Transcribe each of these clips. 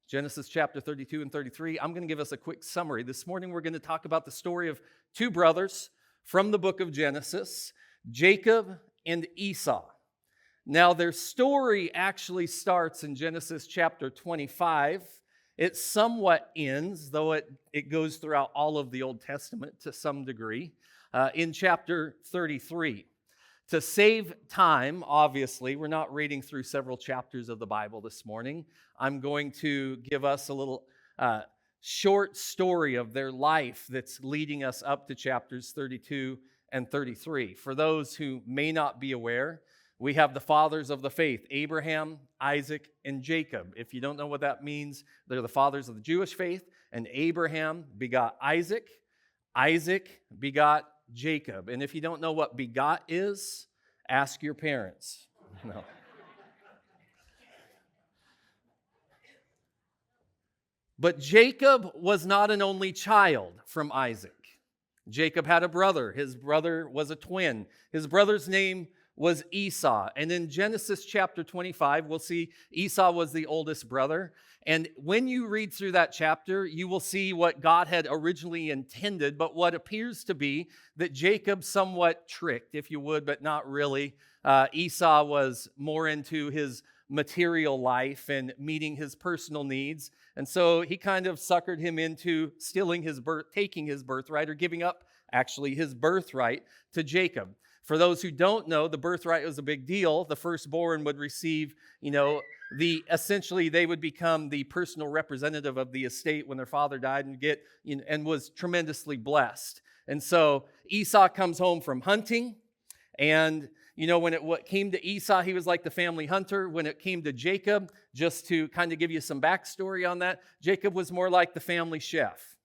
Genesis chapter 32 and 33. I'm going to give us a quick summary. This morning we're going to talk about the story of two brothers from the book of Genesis, Jacob and Esau. Now their story actually starts in Genesis chapter 25. It somewhat ends, though it goes throughout all of the Old Testament to some degree, in chapter 33. To save time, obviously, we're not reading through several chapters of the Bible this morning. I'm going to give us a little short story of their life that's leading us up to chapters 32 and 33. For those who may not be aware, we have the fathers of the faith, Abraham, Isaac, and Jacob. If you don't know what that means, they're the fathers of the Jewish faith, and Abraham begot Isaac, Isaac begot Jacob. And if you don't know what begot is, ask your parents. No. But Jacob was not an only child from Isaac. Jacob had a brother. His brother was a twin. His brother's name was Esau. And in Genesis chapter 25, we'll see Esau was the oldest brother. And when you read through that chapter, you will see what God had originally intended, but what appears to be that Jacob somewhat tricked, if you would, but not really. Esau was more into his material life and meeting his personal needs. And so he kind of suckered him into taking his birthright, or giving up actually his birthright to Jacob. For those who don't know, the birthright was a big deal. The firstborn would receive, essentially they would become the personal representative of the estate when their father died and was tremendously blessed. And so Esau comes home from hunting, and when it came to Esau, he was like the family hunter. When it came to Jacob, just to kind of give you some backstory on that, Jacob was more like the family chef.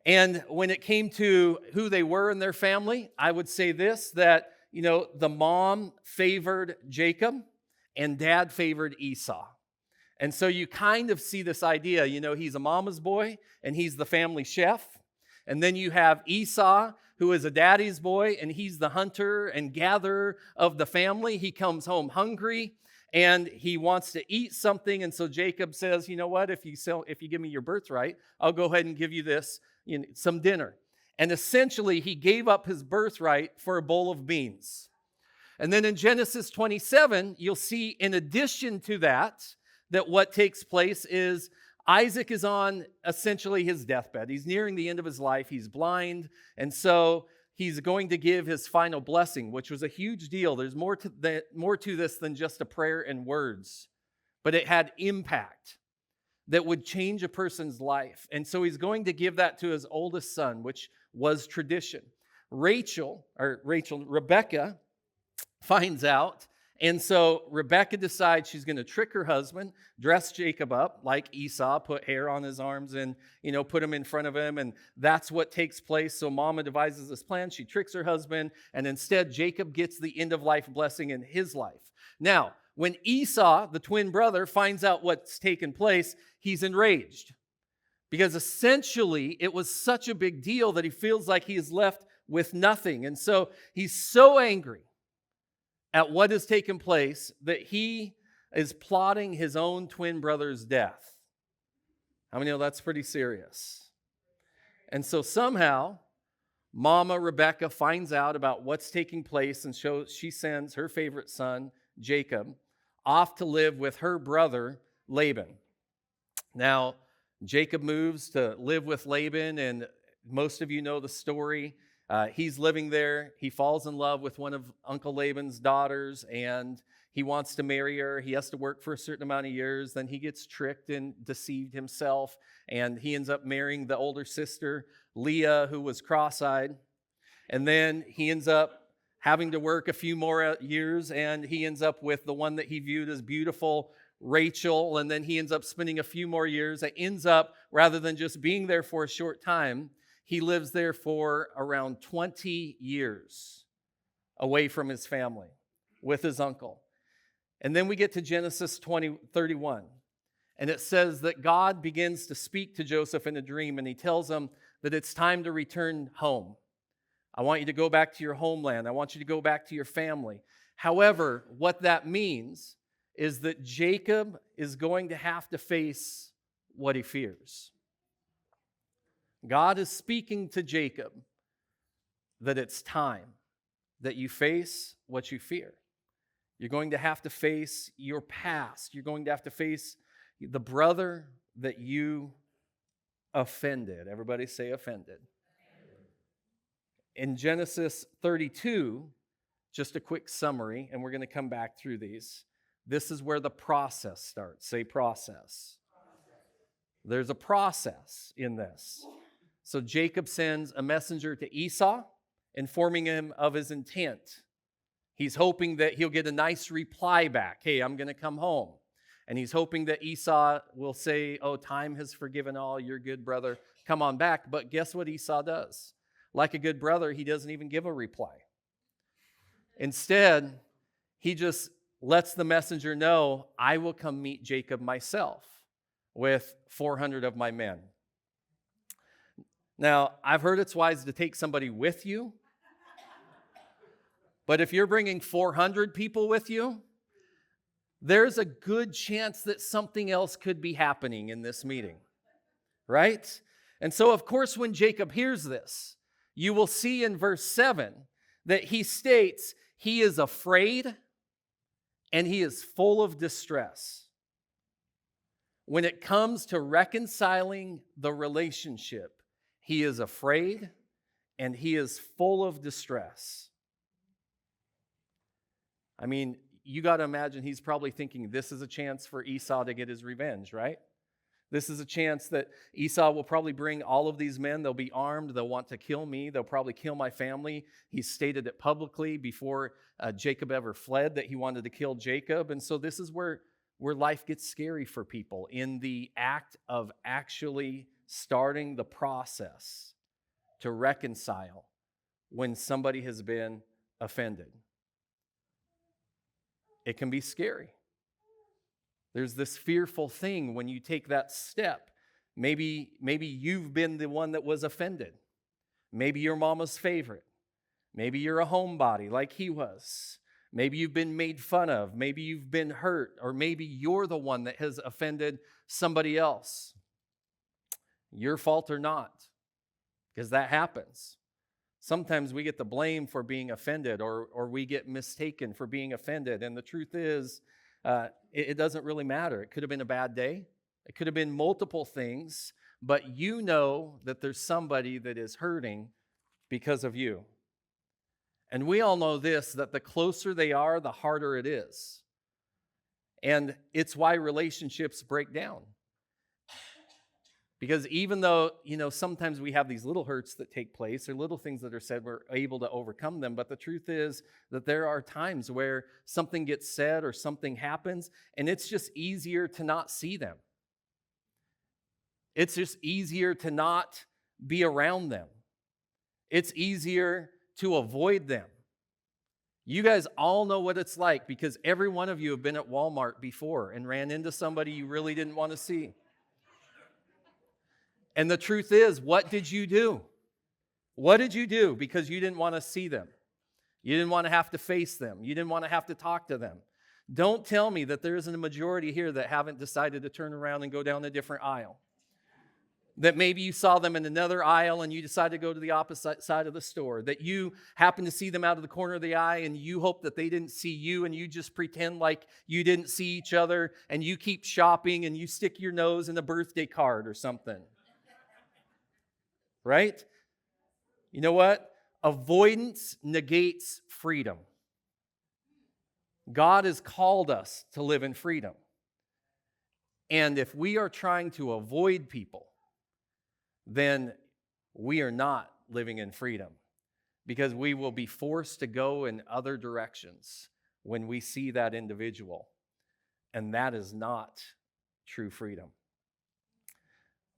And when it came to who they were in their family, I would say this, that, the mom favored Jacob and dad favored Esau. And so you kind of see this idea, he's a mama's boy and he's the family chef. And then you have Esau, who is a daddy's boy, and he's the hunter and gatherer of the family. He comes home hungry and he wants to eat something. And so Jacob says, you know what, if you give me your birthright, I'll go ahead and give you this, some dinner. And essentially, he gave up his birthright for a bowl of beans. And then in Genesis 27, you'll see, in addition to that what takes place is Isaac is on essentially his deathbed. He's nearing the end of his life. He's blind. And so he's going to give his final blessing, which was a huge deal. There's more to this than just a prayer and words. But it had impact that would change a person's life. And so he's going to give that to his oldest son, which was tradition. Rebecca finds out. And so Rebecca decides she's going to trick her husband, dress Jacob up like Esau, put hair on his arms and, put him in front of him. And that's what takes place. So Mama devises this plan. She tricks her husband. And instead, Jacob gets the end of life blessing in his life. Now, when Esau, the twin brother, finds out what's taken place, he's enraged. Because essentially, it was such a big deal that he feels like he is left with nothing. And so he's so angry at what has taken place that he is plotting his own twin brother's death. How many know that's pretty serious? And so somehow, Mama Rebecca finds out about what's taking place, and she sends her favorite son, Jacob, off to live with her brother, Laban. Now, Jacob moves to live with Laban, and most of you know the story. He's living there. He falls in love with one of Uncle Laban's daughters, and he wants to marry her. He has to work for a certain amount of years. Then he gets tricked and deceived himself, and he ends up marrying the older sister, Leah, who was cross-eyed. And then he ends up having to work a few more years, and he ends up with the one that he viewed as beautiful, Rachel. And then he ends up spending a few more years. It ends up, rather than just being there for a short time, he lives there for around 20 years away from his family with his uncle. And then we get to Genesis 31. And it says that God begins to speak to Joseph in a dream, and he tells him that it's time to return home. I want you to go back to your homeland. I want you to go back to your family. However, what that means is that Jacob is going to have to face what he fears. God is speaking to Jacob that it's time that you face what you fear. You're going to have to face your past. You're going to have to face the brother that you offended. Everybody say offended. In Genesis 32, just a quick summary, and we're going to come back through these. This is where the process starts. Say process. There's a process in this. So Jacob sends a messenger to Esau, informing him of his intent. He's hoping that he'll get a nice reply back. Hey, I'm going to come home. And he's hoping that Esau will say, oh, time has forgiven all. You're good, brother. Come on back. But guess what Esau does? Like a good brother, he doesn't even give a reply. Instead, he just lets the messenger know, I will come meet Jacob myself with 400 of my men. Now, I've heard it's wise to take somebody with you. But if you're bringing 400 people with you, there's a good chance that something else could be happening in this meeting, right? And so, of course, when Jacob hears this, you will see in verse 7 that he states he is afraid and he is full of distress. When it comes to reconciling the relationship, he is afraid and he is full of distress. I mean, you got to imagine he's probably thinking this is a chance for Esau to get his revenge, right? This is a chance that Esau will probably bring all of these men. They'll be armed. They'll want to kill me. They'll probably kill my family. He stated it publicly before Jacob ever fled that he wanted to kill Jacob. And so this is where life gets scary for people in the act of actually starting the process to reconcile when somebody has been offended. It can be scary. There's this fearful thing when you take that step. Maybe you've been the one that was offended. Maybe you're mama's favorite. Maybe you're a homebody like he was. Maybe you've been made fun of. Maybe you've been hurt. Or maybe you're the one that has offended somebody else. Your fault or not, because that happens. Sometimes we get the blame for being offended or we get mistaken for being offended. And the truth is, it doesn't really matter. It could have been a bad day. It could have been multiple things. But you know that there's somebody that is hurting because of you. And we all know this, that the closer they are, the harder it is. And it's why relationships break down. Because even though, sometimes we have these little hurts that take place or little things that are said, we're able to overcome them. But the truth is that there are times where something gets said or something happens, and it's just easier to not see them. It's just easier to not be around them. It's easier to avoid them. You guys all know what it's like because every one of you have been at Walmart before and ran into somebody you really didn't want to see. And the truth is, what did you do? What did you do? Because you didn't want to see them. You didn't want to have to face them. You didn't want to have to talk to them. Don't tell me that there isn't a majority here that haven't decided to turn around and go down a different aisle. That maybe you saw them in another aisle and you decided to go to the opposite side of the store. That you happened to see them out of the corner of the eye and you hope that they didn't see you and you just pretend like you didn't see each other and you keep shopping and you stick your nose in a birthday card or something. Right? You know what? Avoidance negates freedom. God has called us to live in freedom. And if we are trying to avoid people, then we are not living in freedom because we will be forced to go in other directions when we see that individual. And that is not true freedom.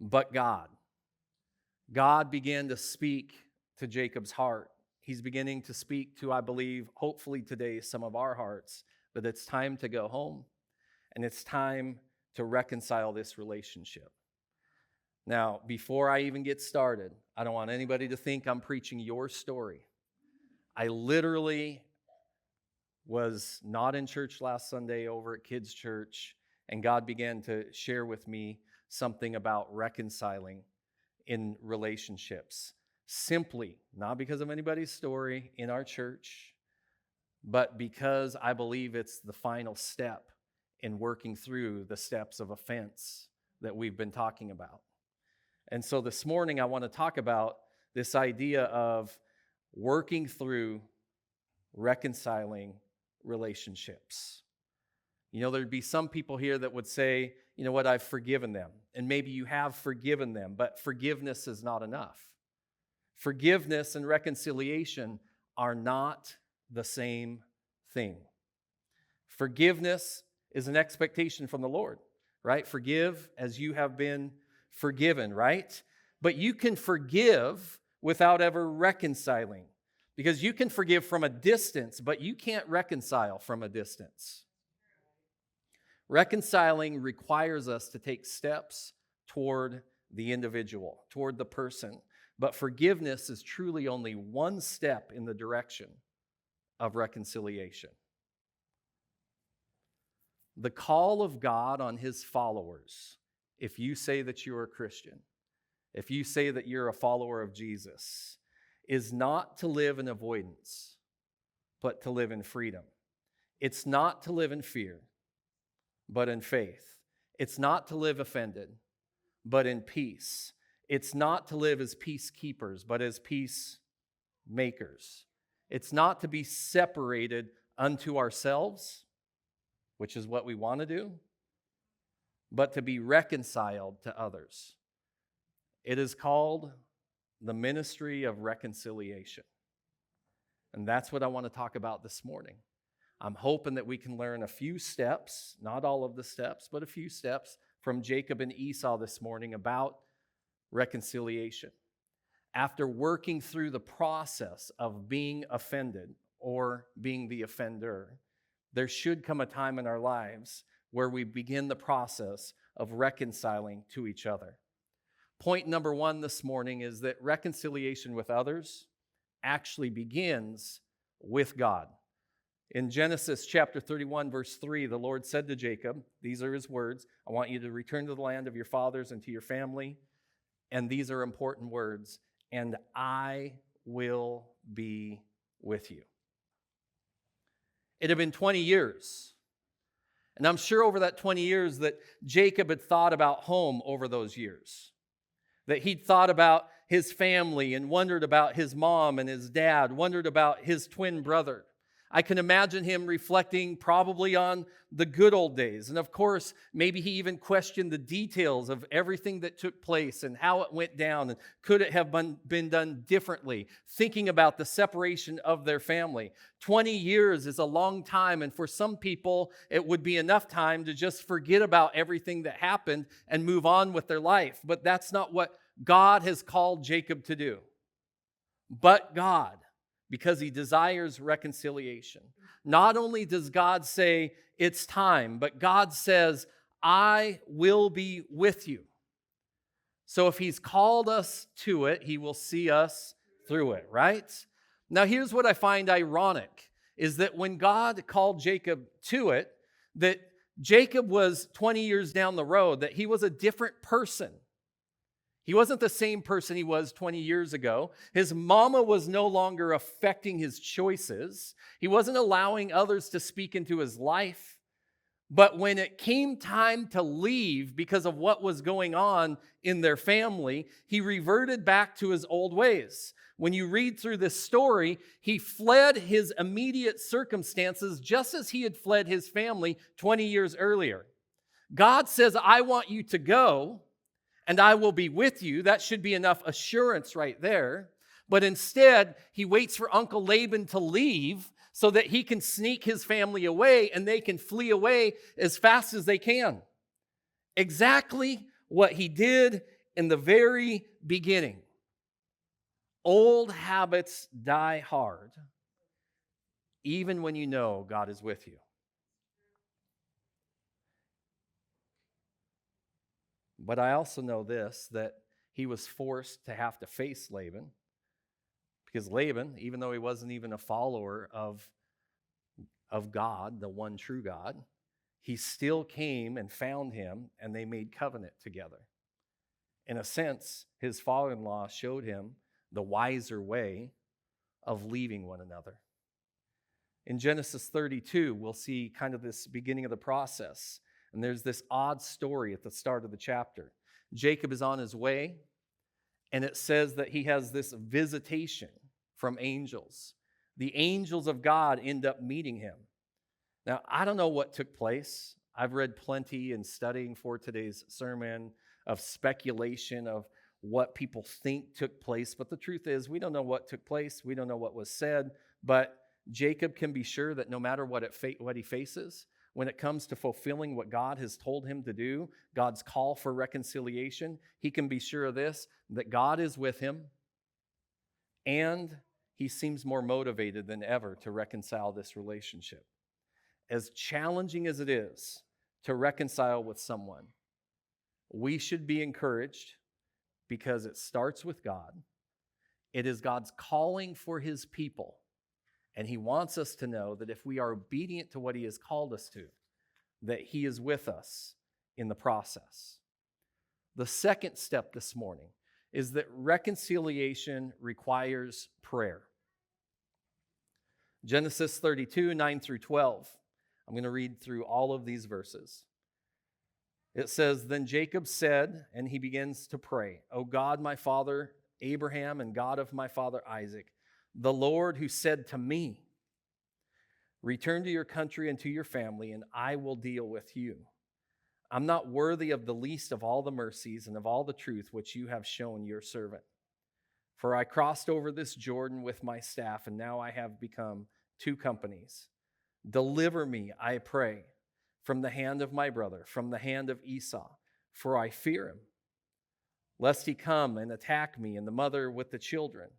But God began to speak to Jacob's heart. He's beginning to speak to, I believe, hopefully today, some of our hearts, that it's time to go home and it's time to reconcile this relationship. Now, before I even get started, I don't want anybody to think I'm preaching your story. I literally was not in church last Sunday over at kids' church, and God began to share with me something about reconciling in relationships. Simply, not because of anybody's story in our church, but because I believe it's the final step in working through the steps of offense that we've been talking about. And so this morning, I want to talk about this idea of working through reconciling relationships. You know, there'd be some people here that would say, you know what, I've forgiven them. And maybe you have forgiven them, but forgiveness is not enough. Forgiveness and reconciliation are not the same thing. Forgiveness is an expectation from the Lord, right? Forgive as you have been forgiven, right? But you can forgive without ever reconciling, because you can forgive from a distance, but you can't reconcile from a distance. Reconciling requires us to take steps toward the individual, toward the person. But forgiveness is truly only one step in the direction of reconciliation. The call of God on his followers, if you say that you're a Christian, if you say that you're a follower of Jesus, is not to live in avoidance, but to live in freedom. It's not to live in fear, but in faith. It's not to live offended, but in peace. It's not to live as peacekeepers, but as peacemakers. It's not to be separated unto ourselves, which is what we want to do, but to be reconciled to others. It is called the ministry of reconciliation. And that's what I want to talk about this morning. I'm hoping that we can learn a few steps, not all of the steps, but a few steps from Jacob and Esau this morning about reconciliation. After working through the process of being offended or being the offender, there should come a time in our lives where we begin the process of reconciling to each other. Point number one this morning is that reconciliation with others actually begins with God. In Genesis chapter 31, verse 3, the Lord said to Jacob, these are his words, I want you to return to the land of your fathers and to your family. And these are important words, and I will be with you. It had been 20 years. And I'm sure over that 20 years that Jacob had thought about home over those years. That he'd thought about his family and wondered about his mom and his dad, wondered about his twin brother. I can imagine him reflecting probably on the good old days. And of course, maybe he even questioned the details of everything that took place and how it went down and could it have been done differently, thinking about the separation of their family. 20 years is a long time, and for some people, it would be enough time to just forget about everything that happened and move on with their life. But that's not what God has called Jacob to do. But God, because he desires reconciliation. Not only does God say, it's time, but God says, I will be with you. So if he's called us to it, he will see us through it, right? Now here's what I find ironic, is that when God called Jacob to it, that Jacob was 20 years down the road, that he was a different person. He wasn't the same person he was 20 years ago. His mama was no longer affecting his choices. He wasn't allowing others to speak into his life. But when it came time to leave because of what was going on in their family, he reverted back to his old ways. When you read through this story, he fled his immediate circumstances just as he had fled his family 20 years earlier. God says, I want you to go, and I will be with you. That should be enough assurance right there. But instead, he waits for Uncle Laban to leave so that he can sneak his family away and they can flee away as fast as they can. Exactly what he did in the very beginning. Old habits die hard, even when you know God is with you. But I also know this, that he was forced to have to face Laban, because Laban, even though he wasn't even a follower of of God, the one true God, he still came and found him, and they made covenant together. In a sense, his father-in-law showed him the wiser way of leaving one another. In Genesis 32, we'll see kind of this beginning of the process. And there's this odd story at the start of the chapter. Jacob is on his way, and it says that he has this visitation from angels. The angels of God end up meeting him. Now, I don't know what took place. I've read plenty in studying for today's sermon of speculation of what people think took place. But the truth is, we don't know what took place. We don't know what was said. But Jacob can be sure that no matter what he faces, when it comes to fulfilling what God has told him to do, God's call for reconciliation, he can be sure of this, that God is with him, and he seems more motivated than ever to reconcile this relationship. As challenging as it is to reconcile with someone, we should be encouraged because it starts with God. It is God's calling for his people. And he wants us to know that if we are obedient to what he has called us to, that he is with us in the process. The second step this morning is that reconciliation requires prayer. Genesis 32, 9 through 12. I'm going to read through all of these verses. It says, "Then Jacob said," and he begins to pray, "O God, my father Abraham, and God of my father Isaac, the Lord who said to me, 'Return to your country and to your family, and I will deal with you.' I'm not worthy of the least of all the mercies and of all the truth which you have shown your servant. For I crossed over this Jordan with my staff, and now I have become two companies. Deliver me, I pray, from the hand of my brother, from the hand of Esau, for I fear him, lest he come and attack me and the mother with the children.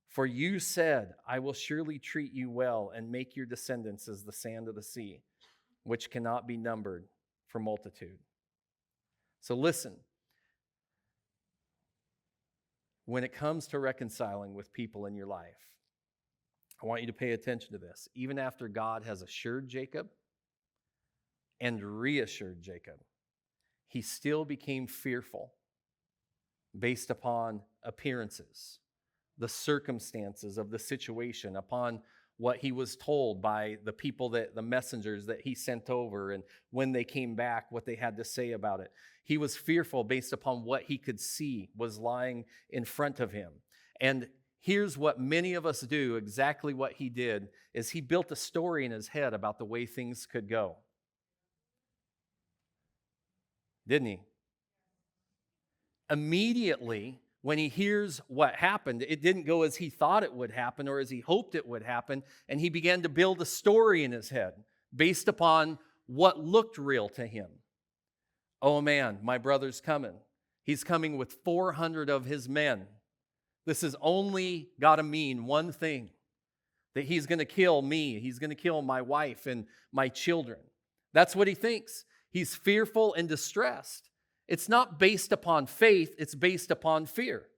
For you said, I will surely treat you well and make your descendants as the sand of the sea, which cannot be numbered for multitude." So listen, when it comes to reconciling with people in your life, I want you to pay attention to this. Even after God has assured Jacob and reassured Jacob, he still became fearful based upon appearances, the circumstances of the situation, upon what he was told by the people, the messengers that he sent over, and when they came back, what they had to say about it. He was fearful based upon what he could see was lying in front of him. And here's what many of us do, exactly what he did, is he built a story in his head about the way things could go. Didn't he? Immediately, when he hears what happened, it didn't go as he thought it would happen or as he hoped it would happen, and he began to build a story in his head based upon what looked real to him. Oh man, my brother's coming. He's coming with 400 of his men. This has only got to mean one thing, that he's going to kill me. He's going to kill my wife and my children. That's what he thinks. He's fearful and distressed. It's not based upon faith, it's based upon fear.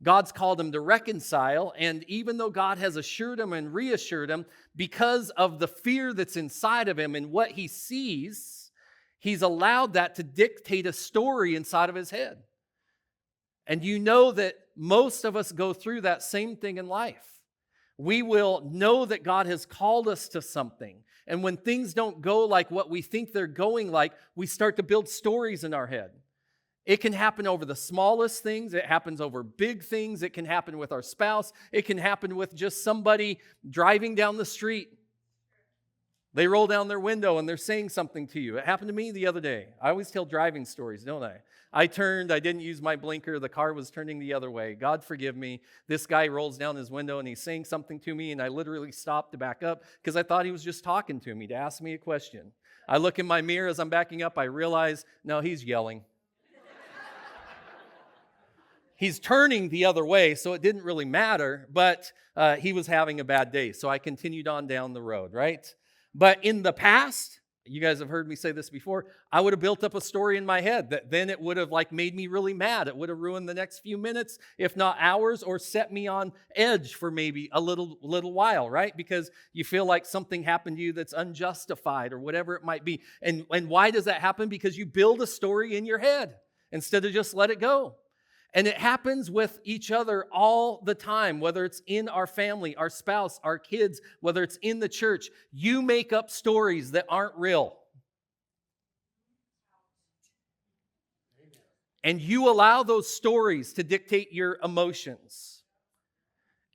God's called him to reconcile, and even though God has assured him and reassured him, because of the fear that's inside of him and what he sees, he's allowed that to dictate a story inside of his head. And you know that most of us go through that same thing in life. We will know that God has called us to something. And when things don't go like what we think they're going like, we start to build stories in our head. It can happen over the smallest things. It happens over big things. It can happen with our spouse. It can happen with just somebody driving down the street. They roll down their window and they're saying something to you. It happened to me the other day. I always tell driving stories, don't I? I turned, I didn't use my blinker, the car was turning the other way. God forgive me. This guy rolls down his window and he's saying something to me, and I literally stopped to back up because I thought he was just talking to me to ask me a question. I look in my mirror as I'm backing up, I realize, no, he's yelling. He's turning the other way, so it didn't really matter, but he was having a bad day, so I continued on down the road, right? But in the past, you guys have heard me say this before, I would have built up a story in my head that then it would have like made me really mad. It would have ruined the next few minutes, if not hours, or set me on edge for maybe a little while, right? Because you feel like something happened to you that's unjustified or whatever it might be. And why does that happen? Because you build a story in your head instead of just let it go. And it happens with each other all the time, whether it's in our family, our spouse, our kids, whether it's in the church. You make up stories that aren't real. And you allow those stories to dictate your emotions.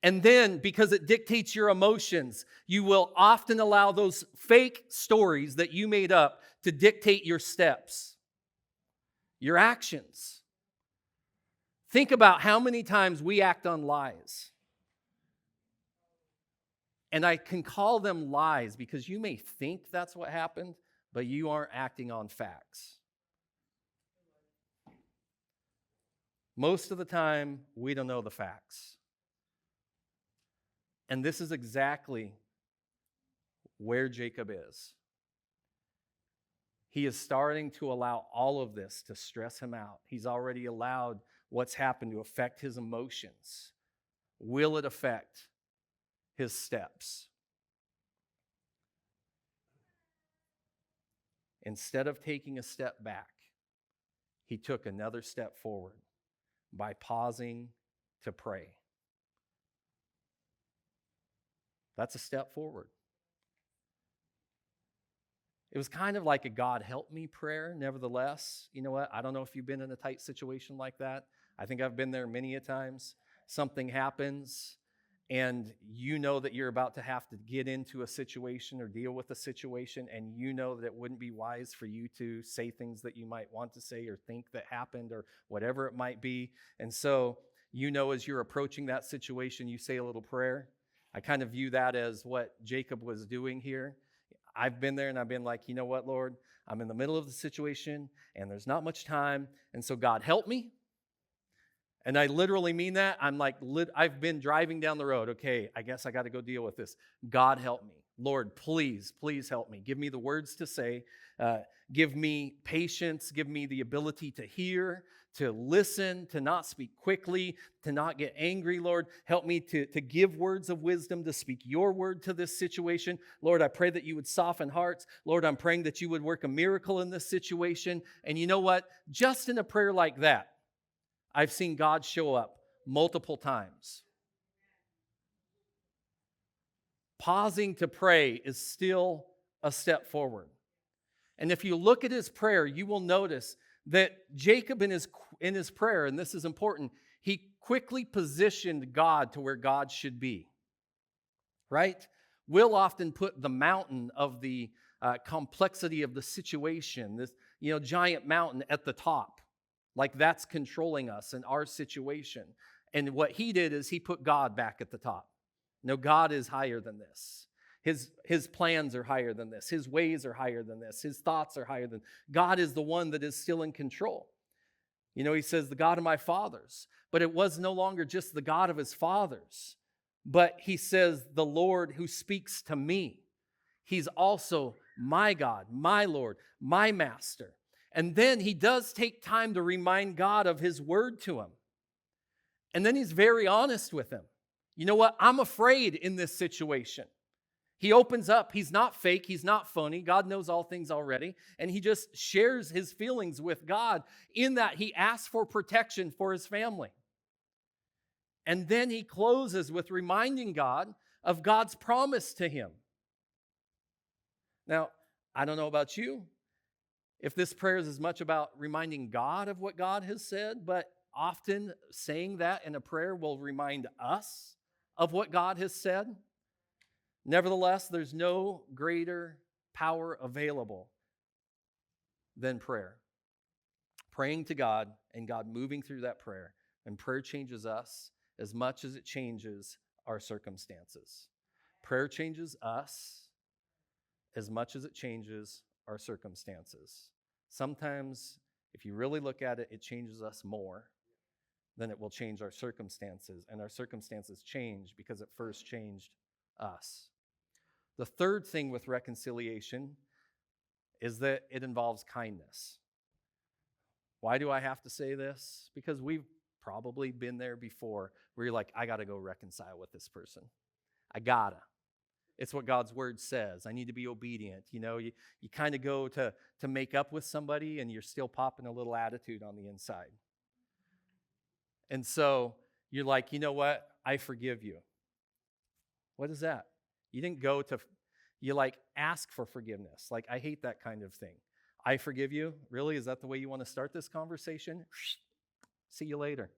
And then, because it dictates your emotions, you will often allow those fake stories that you made up to dictate your steps, your actions. Think about how many times we act on lies. And I can call them lies because you may think that's what happened, but you aren't acting on facts. Most of the time, we don't know the facts. And this is exactly where Jacob is. He is starting to allow all of this to stress him out. He's already allowed what's happened to affect his emotions. Will it affect his steps? Instead of taking a step back, he took another step forward by pausing to pray. That's a step forward. It was kind of like a God help me prayer. Nevertheless, you know what? I don't know if you've been in a tight situation like that. I think I've been there many a times. Something happens and you know that you're about to have to get into a situation or deal with a situation, and you know that it wouldn't be wise for you to say things that you might want to say or think that happened or whatever it might be. And so, you know, as you're approaching that situation, you say a little prayer. I kind of view that as what Jacob was doing here. I've been there and I've been like, you know what, Lord? I'm in the middle of the situation and there's not much time. And so God, help me. And I literally mean that. I'm like, I've been driving down the road. Okay, I guess I got to go deal with this. God, help me. Lord, please help me. Give me the words to say. Give me patience. Give me the ability to hear, to listen, to not speak quickly, to not get angry, Lord. Help me to give words of wisdom, to speak your word to this situation. Lord, I pray that you would soften hearts. Lord, I'm praying that you would work a miracle in this situation. And you know what? Just in a prayer like that, I've seen God show up multiple times. Pausing to pray is still a step forward. And if you look at his prayer, you will notice that Jacob in his prayer, and this is important, he quickly positioned God to where God should be. Right? We'll often put the mountain of the complexity of the situation, this giant mountain at the top. Like that's controlling us in our situation. And what he did is he put God back at the top. No, God is higher than this. His plans are higher than this. His ways are higher than this. His thoughts are higher than. God is the one that is still in control. He says, the God of my fathers. But it was no longer just the God of his fathers. But he says, the Lord who speaks to me. He's also my God, my Lord, my master. And then he does take time to remind God of his word to him. And then he's very honest with him. You know what? I'm afraid in this situation. He opens up. He's not fake. He's not phony. God knows all things already. And he just shares his feelings with God in that he asks for protection for his family. And then he closes with reminding God of God's promise to him. Now, I don't know about you, if this prayer is as much about reminding God of what God has said, but often saying that in a prayer will remind us of what God has said. Nevertheless, there's no greater power available than prayer. Praying to God and God moving through that prayer. And prayer changes us as much as it changes our circumstances. Prayer changes us as much as it changes our circumstances. Sometimes, if you really look at it, it changes us more than it will change our circumstances. And our circumstances change because it first changed us. The third thing with reconciliation is that it involves kindness. Why do I have to say this? Because we've probably been there before where you're like, I got to go reconcile with this person. I gotta. It's what God's word says. I need to be obedient. You kind of go to make up with somebody and you're still popping a little attitude on the inside. And so you're like, you know what? I forgive you. What is that? You didn't go to, you like ask for forgiveness. Like, I hate that kind of thing. I forgive you? Really? Is that the way you want to start this conversation? See you later.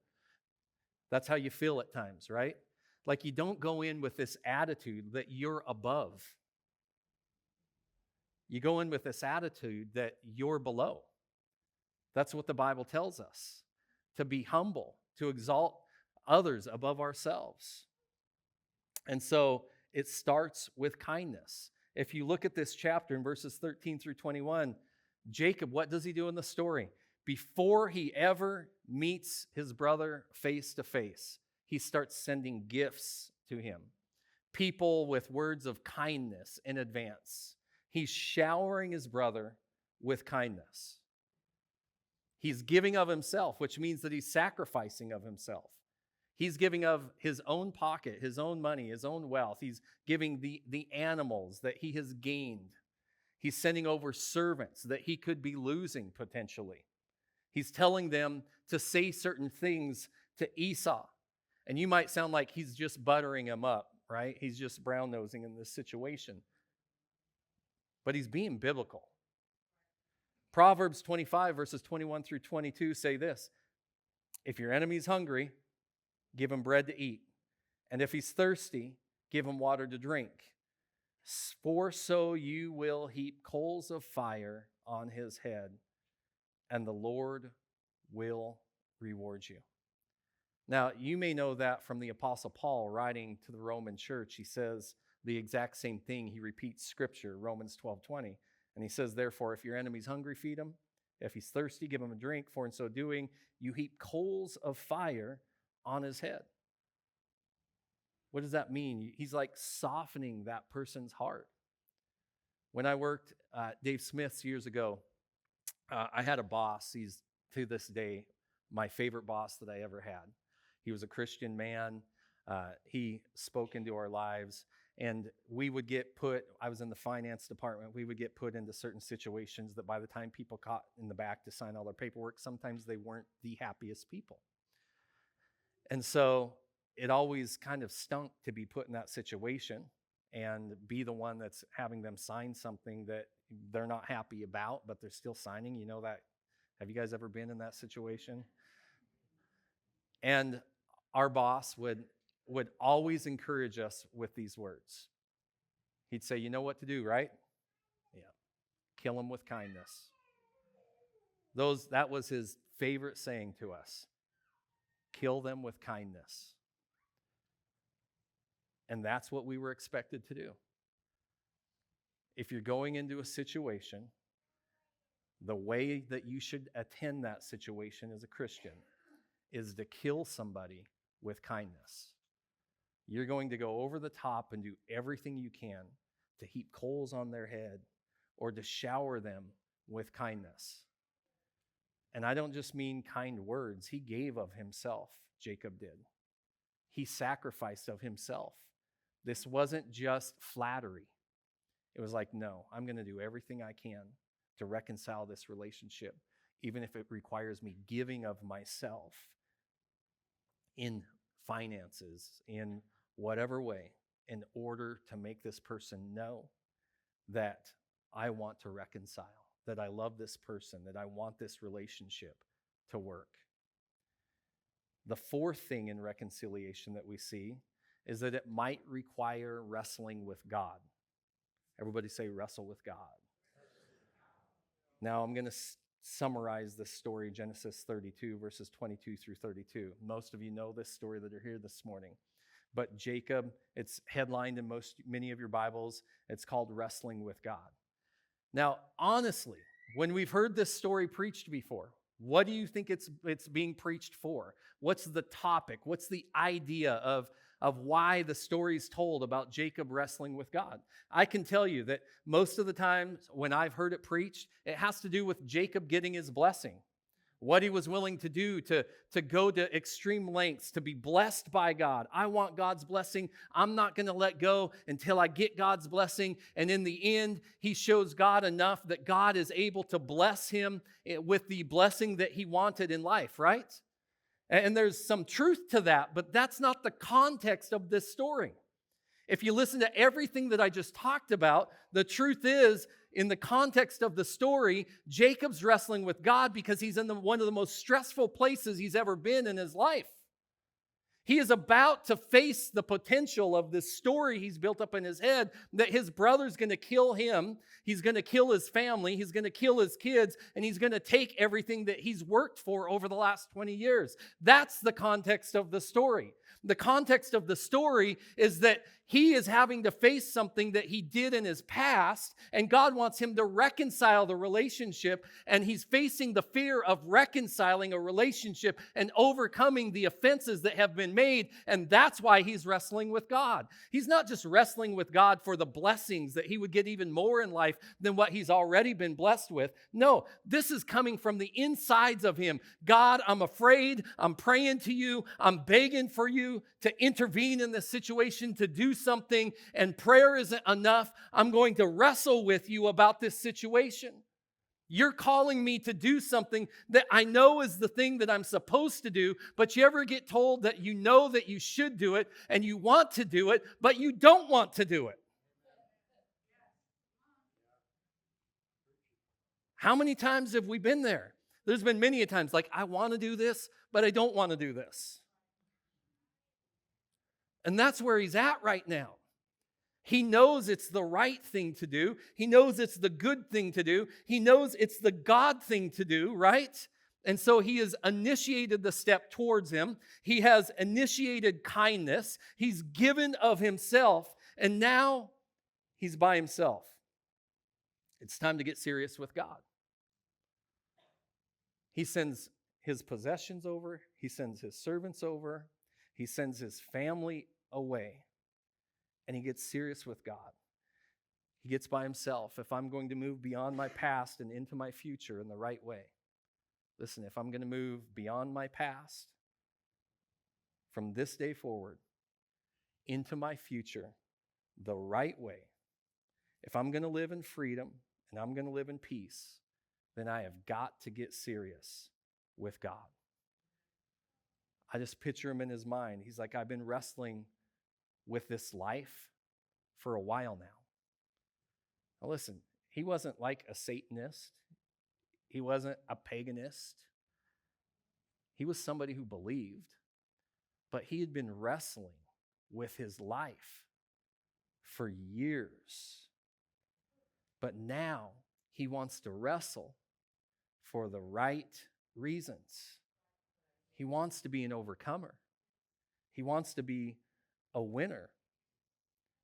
That's how you feel at times, right? Like, you don't go in with this attitude that you're above. You go in with this attitude that you're below. That's what the Bible tells us, to be humble, to exalt others above ourselves. And so it starts with kindness. If you look at this chapter in verses 13 through 21, Jacob, what does he do in the story? Before he ever meets his brother face to face, he starts sending gifts to him, people with words of kindness in advance. He's showering his brother with kindness. He's giving of himself, which means that he's sacrificing of himself. He's giving of his own pocket, his own money, his own wealth. He's giving the animals that he has gained. He's sending over servants that he could be losing potentially. He's telling them to say certain things to Esau. And you might sound like he's just buttering him up, right? He's just brown-nosing in this situation. But he's being biblical. Proverbs 25, verses 21 through 22 say this: if your enemy's hungry, give him bread to eat. And if he's thirsty, give him water to drink. For so you will heap coals of fire on his head, and the Lord will reward you. Now, you may know that from the Apostle Paul writing to the Roman church. He says the exact same thing. He repeats scripture, Romans 12:20. And he says, therefore, if your enemy's hungry, feed him. If he's thirsty, give him a drink. For in so doing, you heap coals of fire on his head. What does that mean? He's like softening that person's heart. When I worked at Dave Smith's years ago, I had a boss. He's, to this day, my favorite boss that I ever had. He was a Christian man. He spoke into our lives. And we would get put, I was in the finance department, we would get put into certain situations that by the time people caught in the back to sign all their paperwork, sometimes they weren't the happiest people. And so it always kind of stunk to be put in that situation and be the one that's having them sign something that they're not happy about, but they're still signing. You know that? Have you guys ever been in that situation? And our boss would always encourage us with these words. He'd say, you know what to do, right? Yeah. Kill them with kindness. That was his favorite saying to us. Kill them with kindness. And that's what we were expected to do. If you're going into a situation, the way that you should attend that situation as a Christian is to kill somebody with kindness. You're going to go over the top and do everything you can to heap coals on their head or to shower them with kindness. And I don't just mean kind words. He gave of himself, Jacob did. He sacrificed of himself. This wasn't just flattery. It was like, no, I'm going to do everything I can to reconcile this relationship, even if it requires me giving of myself in finances, in whatever way, in order to make this person know that I want to reconcile, that I love this person, that I want this relationship to work. The fourth thing in reconciliation that we see is that it might require wrestling with God. Everybody say, wrestle with God. Now I'm going to summarize this story, Genesis 32, verses 22 through 32. Most of you know this story that are here this morning. But Jacob, it's headlined in many of your Bibles. It's called Wrestling with God. Now, honestly, when we've heard this story preached before, what do you think it's being preached for? What's the topic? What's the idea of of why the story's told about Jacob wrestling with God. I can tell you that most of the times when I've heard it preached, it has to do with Jacob getting his blessing. What he was willing to do to go to extreme lengths to be blessed by God. I want God's blessing. I'm not going to let go until I get God's blessing. And in the end, he shows God enough that God is able to bless him with the blessing that he wanted in life, right? And there's some truth to that, but that's not the context of this story. If you listen to everything that I just talked about, the truth is, in the context of the story, Jacob's wrestling with God because he's in one of the most stressful places he's ever been in his life. He is about to face the potential of this story he's built up in his head that his brother's going to kill him, he's going to kill his family, he's going to kill his kids, and he's going to take everything that he's worked for over the last 20 years. That's the context of the story. The context of the story is that he is having to face something that he did in his past, and God wants him to reconcile the relationship, and he's facing the fear of reconciling a relationship and overcoming the offenses that have been made, and that's why he's wrestling with God. He's not just wrestling with God for the blessings that he would get even more in life than what he's already been blessed with. No, this is coming from the insides of him. God, I'm afraid, I'm praying to you, I'm begging for you to intervene in this situation, to do something, and prayer isn't enough. I'm going to wrestle with you about this situation. You're calling me to do something that I know is the thing that I'm supposed to do, but you ever get told that you know that you should do it and you want to do it, but you don't want to do it? How many times have we been there? There's been many a times like, I want to do this, but I don't want to do this. And that's where he's at right now. He knows it's the right thing to do. He knows it's the good thing to do. He knows it's the God thing to do, right? And so he has initiated the step towards him. He has initiated kindness. He's given of himself. And now he's by himself. It's time to get serious with God. He sends his possessions over. He sends his servants over. He sends his family away. And he gets serious with God. He gets by himself. If I'm going to move beyond my past and into my future in the right way, listen, if I'm going to move beyond my past from this day forward into my future the right way, if I'm going to live in freedom and I'm going to live in peace, then I have got to get serious with God. I just picture him in his mind. He's like, I've been wrestling with this life for a while now. Now listen, he wasn't like a Satanist. He wasn't a paganist. He was somebody who believed, but he had been wrestling with his life for years. But now he wants to wrestle for the right reasons. He wants to be an overcomer. He wants to be a winner.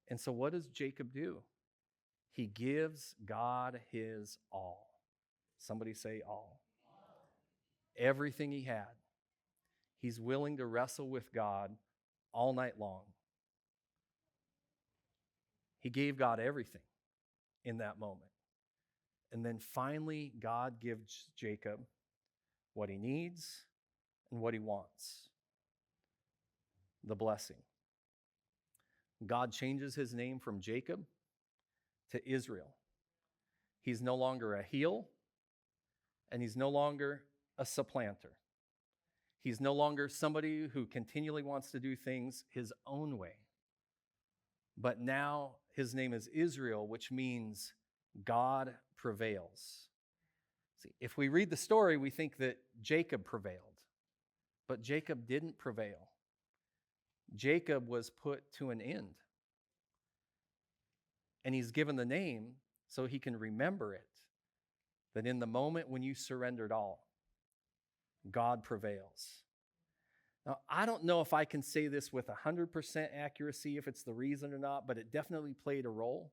And so what does Jacob do? He gives God his all. Somebody say all. Everything he had. He's willing to wrestle with God all night long. He gave God everything in that moment. And then finally, God gives Jacob what he needs and what he wants. The blessing. God changes his name from Jacob to Israel. He's no longer a heel, and he's no longer a supplanter. He's no longer somebody who continually wants to do things his own way. But now his name is Israel, which means God prevails. See, if we read the story, we think that Jacob prevailed, but Jacob didn't prevail. Jacob was put to an end. And he's given the name so he can remember it, that in the moment when you surrendered all, God prevails. Now, I don't know if I can say this with 100% accuracy, if it's the reason or not, but it definitely played a role.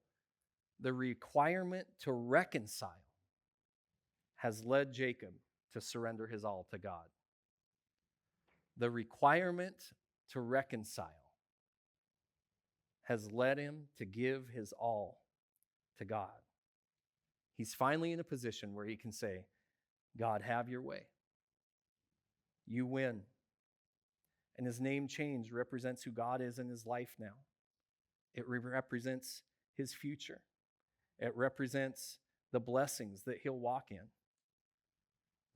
The requirement to reconcile has led Jacob to surrender his all to God. The requirement to reconcile has led him to give his all to God. He's finally in a position where he can say, God, have your way. You win. And his name change represents who God is in his life now. It represents his future. It represents the blessings that he'll walk in.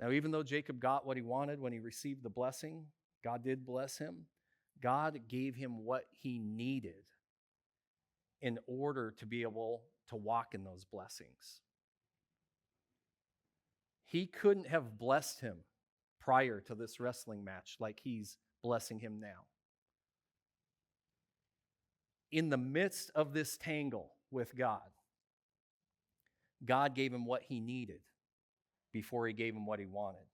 Now, even though Jacob got what he wanted when he received the blessing, God did bless him. God gave him what he needed in order to be able to walk in those blessings. He couldn't have blessed him prior to this wrestling match like he's blessing him now. In the midst of this tangle with God, God gave him what he needed before he gave him what he wanted.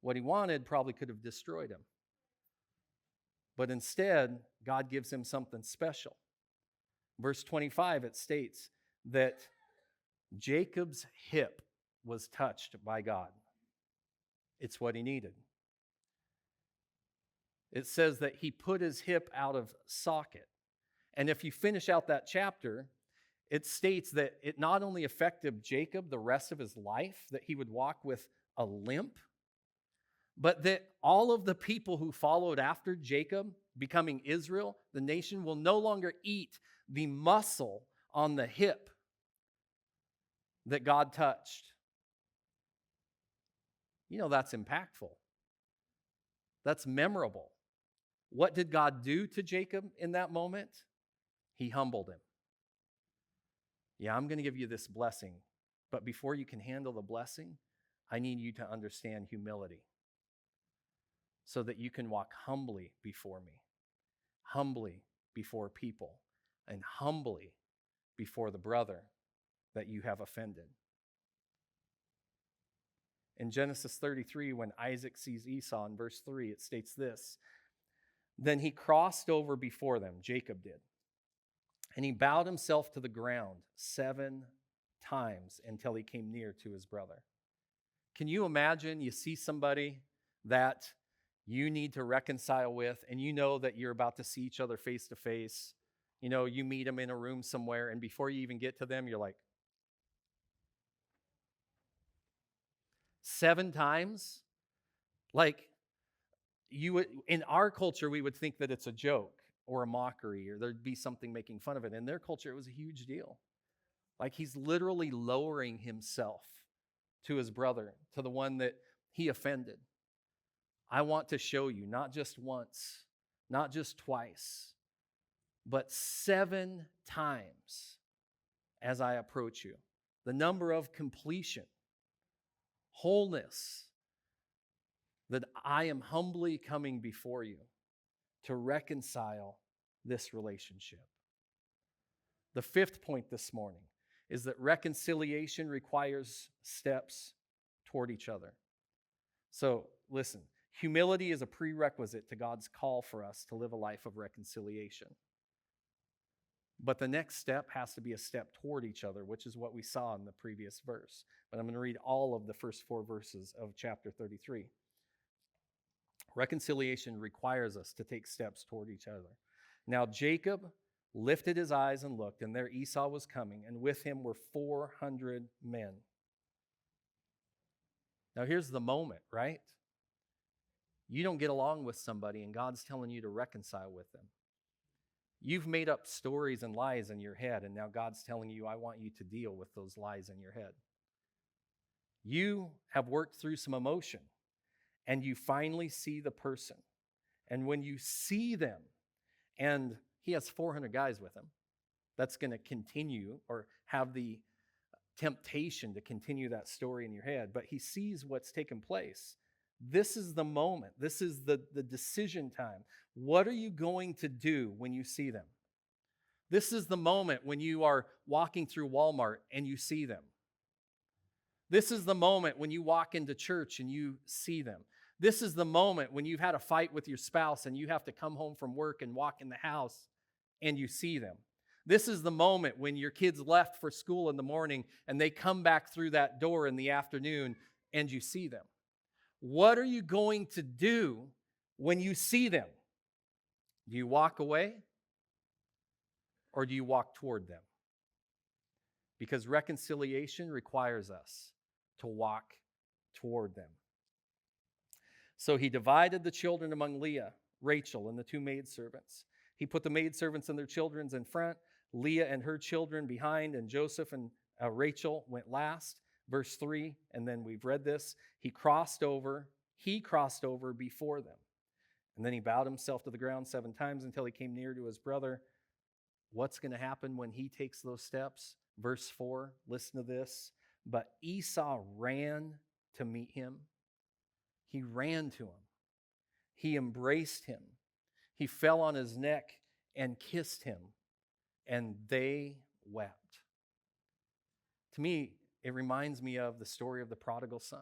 What he wanted probably could have destroyed him. But instead, God gives him something special. Verse 25, it states that Jacob's hip was touched by God. It's what he needed. It says that he put his hip out of socket. And if you finish out that chapter, it states that it not only affected Jacob the rest of his life, that he would walk with a limp, but that all of the people who followed after Jacob, becoming Israel, the nation, will no longer eat the muscle on the hip that God touched. You know, that's impactful. That's memorable. What did God do to Jacob in that moment? He humbled him. Yeah, I'm going to give you this blessing, but before you can handle the blessing, I need you to understand humility so that you can walk humbly before me, humbly before people, and humbly before the brother that you have offended. In Genesis 33, when Isaac sees Esau in verse 3, it states this: Then he crossed over before them, Jacob did, and he bowed himself to the ground 7 times until he came near to his brother. Can you imagine you see somebody that you need to reconcile with, and you know that you're about to see each other face to face? You know, you meet them in a room somewhere, and before you even get to them, you're like, 7 times? Like, you would, in our culture, we would think that it's a joke or a mockery, or there'd be something making fun of it. In their culture, it was a huge deal. Like, he's literally lowering himself to his brother, to the one that he offended. I want to show you, not just once, not just twice, but 7 times as I approach you. The number of completion, wholeness, that I am humbly coming before you to reconcile this relationship. The 5th point this morning is that reconciliation requires steps toward each other. So listen, humility is a prerequisite to God's call for us to live a life of reconciliation. But the next step has to be a step toward each other, which is what we saw in the previous verse. But I'm going to read all of the first 4 verses of chapter 33. Reconciliation requires us to take steps toward each other. Now Jacob lifted his eyes and looked, and there Esau was coming, and with him were 400 men. Now here's the moment, right? You don't get along with somebody, and God's telling you to reconcile with them. You've made up stories and lies in your head, and now God's telling you, I want you to deal with those lies in your head. You have worked through some emotion, and you finally see the person. And when you see them, and he has 400 guys with him, that's going to continue or have the temptation to continue that story in your head, but he sees what's taken place. This is the moment. This is the decision time. What are you going to do when you see them? This is the moment when you are walking through Walmart and you see them. This is the moment when you walk into church and you see them. This is the moment when you've had a fight with your spouse and you have to come home from work and walk in the house and you see them. This is the moment when your kids left for school in the morning and they come back through that door in the afternoon and you see them. What are you going to do when you see them? Do you walk away? or do you walk toward them? Because reconciliation requires us to walk toward them. So he divided the children among Leah, Rachel, and the two maidservants. He put the maidservants and their children in front, Leah and her children behind, and Joseph and Rachel went last. Verse 3, and then we've read this. He crossed over before them. And then he bowed himself to the ground 7 times until he came near to his brother. What's going to happen when he takes those steps? Verse 4, listen to this. But Esau ran to meet him. He ran to him. He embraced him. He fell on his neck and kissed him. And they wept. To me, it reminds me of the story of the prodigal son.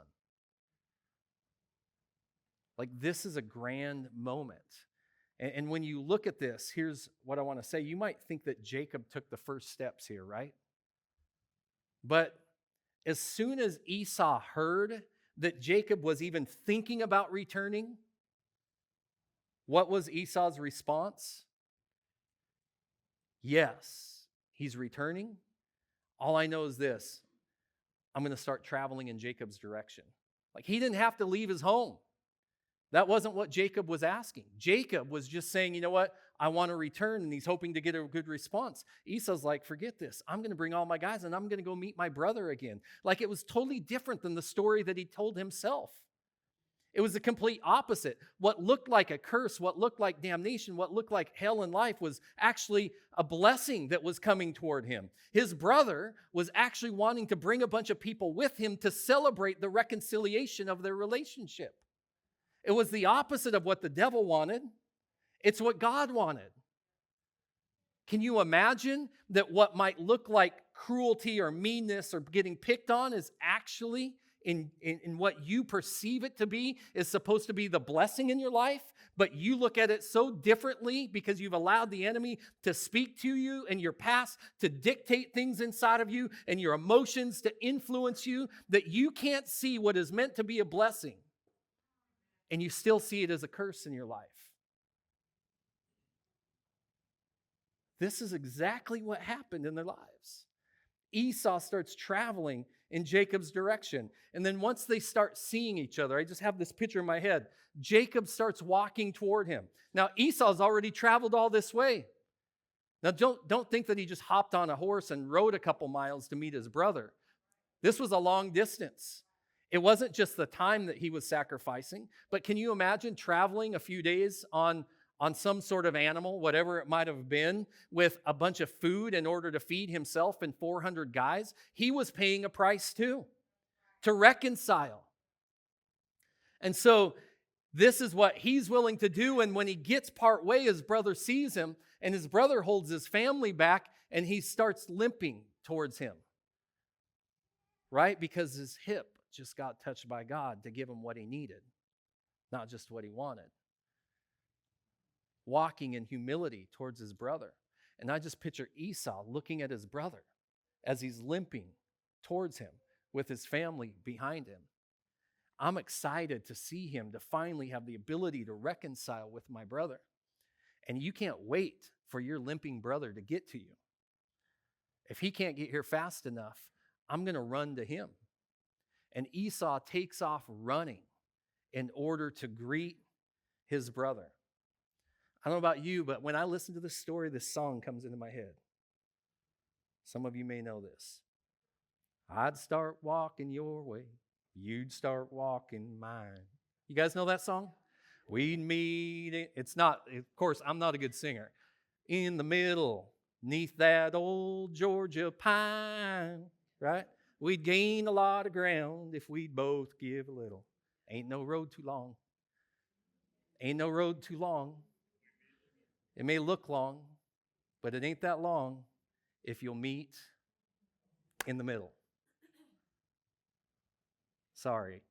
Like, this is a grand moment. And when you look at this, here's what I want to say. You might think that Jacob took the first steps here, right? But as soon as Esau heard that Jacob was even thinking about returning, what was Esau's response? Yes, he's returning. All I know is this: I'm going to start traveling in Jacob's direction. Like, he didn't have to leave his home. That wasn't what Jacob was asking. Jacob was just saying, you know what? I want to return, and he's hoping to get a good response. Esau's like, forget this. I'm going to bring all my guys, and I'm going to go meet my brother again. Like, it was totally different than the story that he told himself. It was the complete opposite. What looked like a curse, what looked like damnation, what looked like hell in life was actually a blessing that was coming toward him. His brother was actually wanting to bring a bunch of people with him to celebrate the reconciliation of their relationship. It was the opposite of what the devil wanted. It's what God wanted. Can you imagine that what might look like cruelty or meanness or getting picked on is actually, in what you perceive it to be, is supposed to be the blessing in your life, but you look at it so differently because you've allowed the enemy to speak to you and your past to dictate things inside of you and your emotions to influence you, that you can't see what is meant to be a blessing, and you still see it as a curse in your life. This is exactly what happened in their lives. Esau starts traveling in Jacob's direction. And then once they start seeing each other, I just have this picture in my head. Jacob starts walking toward him. Now, Esau's already traveled all this way. Now, don't think that he just hopped on a horse and rode a couple miles to meet his brother. This was a long distance. It wasn't just the time that he was sacrificing, but can you imagine traveling a few days on some sort of animal, whatever it might have been, with a bunch of food in order to feed himself and 400 guys? He was paying a price too, to reconcile. And so this is what he's willing to do. And when he gets part way, his brother sees him, and his brother holds his family back, and he starts limping towards him, right? Because his hip just got touched by God to give him what he needed, not just what he wanted. Walking in humility towards his brother. And I just picture Esau looking at his brother as he's limping towards him with his family behind him. I'm excited to see him, to finally have the ability to reconcile with my brother. And you can't wait for your limping brother to get to you. If he can't get here fast enough, I'm going to run to him. And Esau takes off running in order to greet his brother. I don't know about you, but when I listen to this story, this song comes into my head. Some of you may know this. I'd start walking your way, you'd start walking mine. You guys know that song? We'd meet, it's not, of course, I'm not a good singer. In the middle, 'neath that old Georgia pine, right? We'd gain a lot of ground if we'd both give a little. Ain't no road too long. Ain't no road too long. It may look long, but it ain't that long if you'll meet in the middle. Sorry.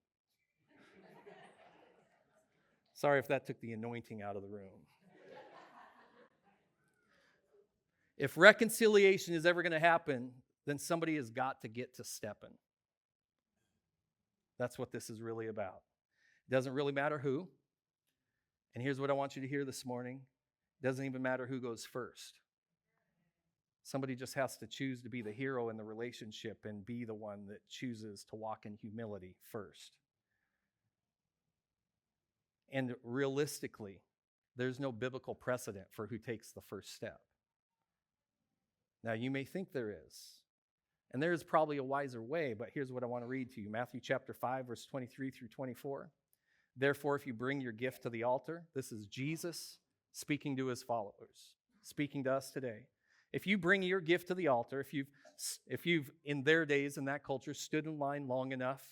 Sorry if that took the anointing out of the room. If reconciliation is ever going to happen, then somebody has got to get to stepping. That's what this is really about. It doesn't really matter who. And here's what I want you to hear this morning. It doesn't even matter who goes first. Somebody just has to choose to be the hero in the relationship and be the one that chooses to walk in humility first. And realistically, there's no biblical precedent for who takes the first step. Now, you may think there is, and there is probably a wiser way, but here's what I want to read to you. Matthew chapter 5, verse 23 through 24. Therefore, if you bring your gift to the altar, this is Jesus speaking to his followers, speaking to us today. If you bring your gift to the altar, if you've in their days in that culture stood in line long enough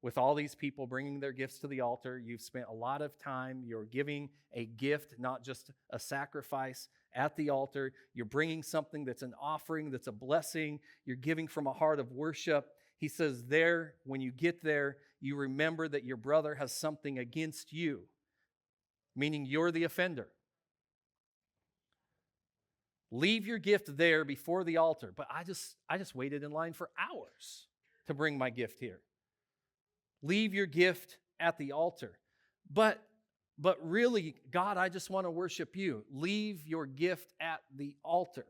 with all these people bringing their gifts to the altar, you've spent a lot of time, you're giving a gift, not just a sacrifice at the altar. You're bringing something that's an offering, that's a blessing. You're giving from a heart of worship. He says there, when you get there, you remember that your brother has something against you, meaning you're the offender. Leave your gift there before the altar. But I just waited in line for hours to bring my gift here. Leave your gift at the altar. But really, God, I just want to worship you. Leave your gift at the altar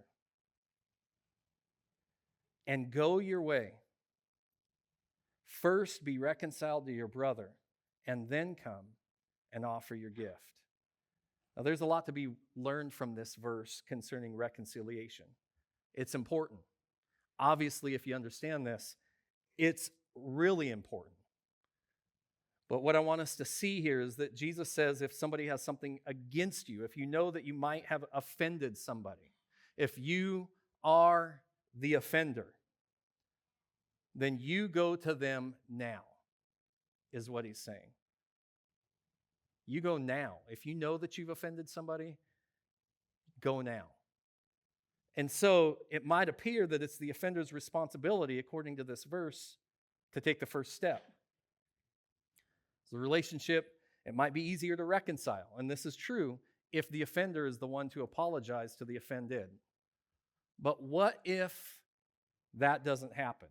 and go your way. First be reconciled to your brother, and then come and offer your gift. Now, there's a lot to be learned from this verse concerning reconciliation. It's important. Obviously, if you understand this, it's really important. But what I want us to see here is that Jesus says if somebody has something against you, if you know that you might have offended somebody, if you are the offender, then you go to them now, is what he's saying. You go now. If you know that you've offended somebody, go now. And so it might appear that it's the offender's responsibility, according to this verse, to take the first step. The relationship, it might be easier to reconcile, and this is true if the offender is the one to apologize to the offended. But what if that doesn't happen?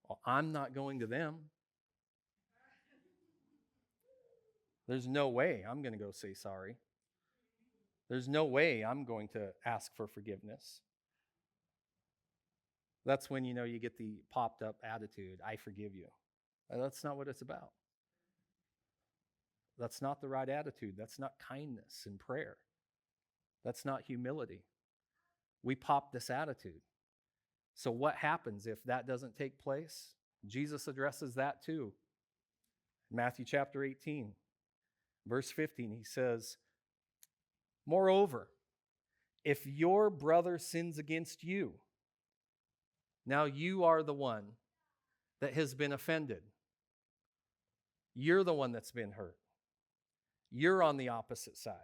Well, I'm not going to them. There's no way I'm going to go say sorry. There's no way I'm going to ask for forgiveness. That's when, you get the popped up attitude, I forgive you. That's not what it's about. That's not the right attitude. That's not kindness and prayer. That's not humility. We pop this attitude. So what happens if that doesn't take place? Jesus addresses that too. Matthew chapter 18, verse 15, he says, moreover, if your brother sins against you, now you are the one that has been offended. You're the one that's been hurt. You're on the opposite side.